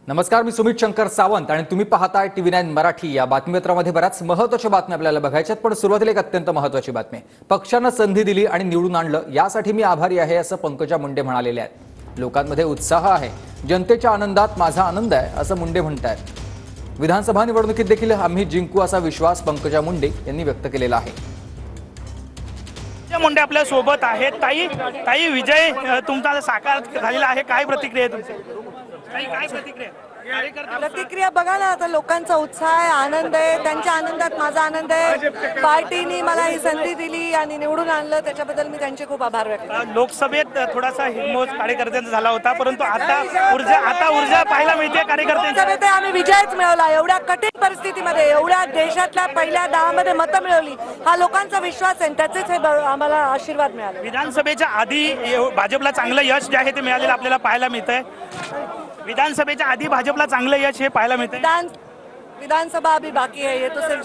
नमस्कार, मी सुमित शंकर सावंत आणि तुम्ही पाहताय TV9 मराठी। या बातमीपत्रामध्ये बऱ्याच महत्त्वाच्या बातम्या आपल्याला बघायच्यात, पण सुरुवातीला एक अत्यंत महत्त्वाची बातमी। पक्षानं संधी दिली आणि निवडून आणलं, यासाठी मी आभारी आहे असं पंकजा मुंडे म्हणालेले आहेत। लोकांमध्ये उत्साह आहे, जनतेच्या आनंदात माझा आनंद आहे असं मुंडे म्हणतात। विधानसभा निवडणुकीत देखील आम्ही जिंकू असा विश्वास पंकजा मुंडे यांनी व्यक्त केलेला आहे। मुंडे आपल्या सोबत आहेत। ताई विजय तुमचा साकार झालेला आहे, काय प्रतिक्रिया आहे तुमची? काय प्रतिक्रिया बघा ना, आता लोकांचा उत्साह आहे, आनंद आहे, त्यांच्या आनंदात माझा आनंद आहे। पार्टीने मला ही संधी दिली आणि निवडून आणलं, त्याच्याबद्दल मी त्यांचे खूप आभार व्यक्त करते। लोकसभेत थोडासा हिरमोज कार्यकर्त्यांचा झाला होता, परंतु आता ऊर्जा पाहायला मिळते कार्यकर्त्यांची। लोकसभेत आम्ही विजयच मिळवला, एवढ्या कठीण परिस्थितीमध्ये एवढ्या देशातल्या पहिल्या 10 मध्ये मतं मिळवली, हा लोकांचा विश्वास आहे, त्याचेच हे आम्हाला आशीर्वाद मिळाले। विधानसभेच्या आधी भाजपला चांगलं यश जे आहे ते मिळालेलं आपल्याला पाहायला मिळतंय। विधानसभेच्या आधी भाजपला चांगलं यश हे पाहायला मिळतंय। विधानसभा अभी बाकी है, ये तो सिर्फ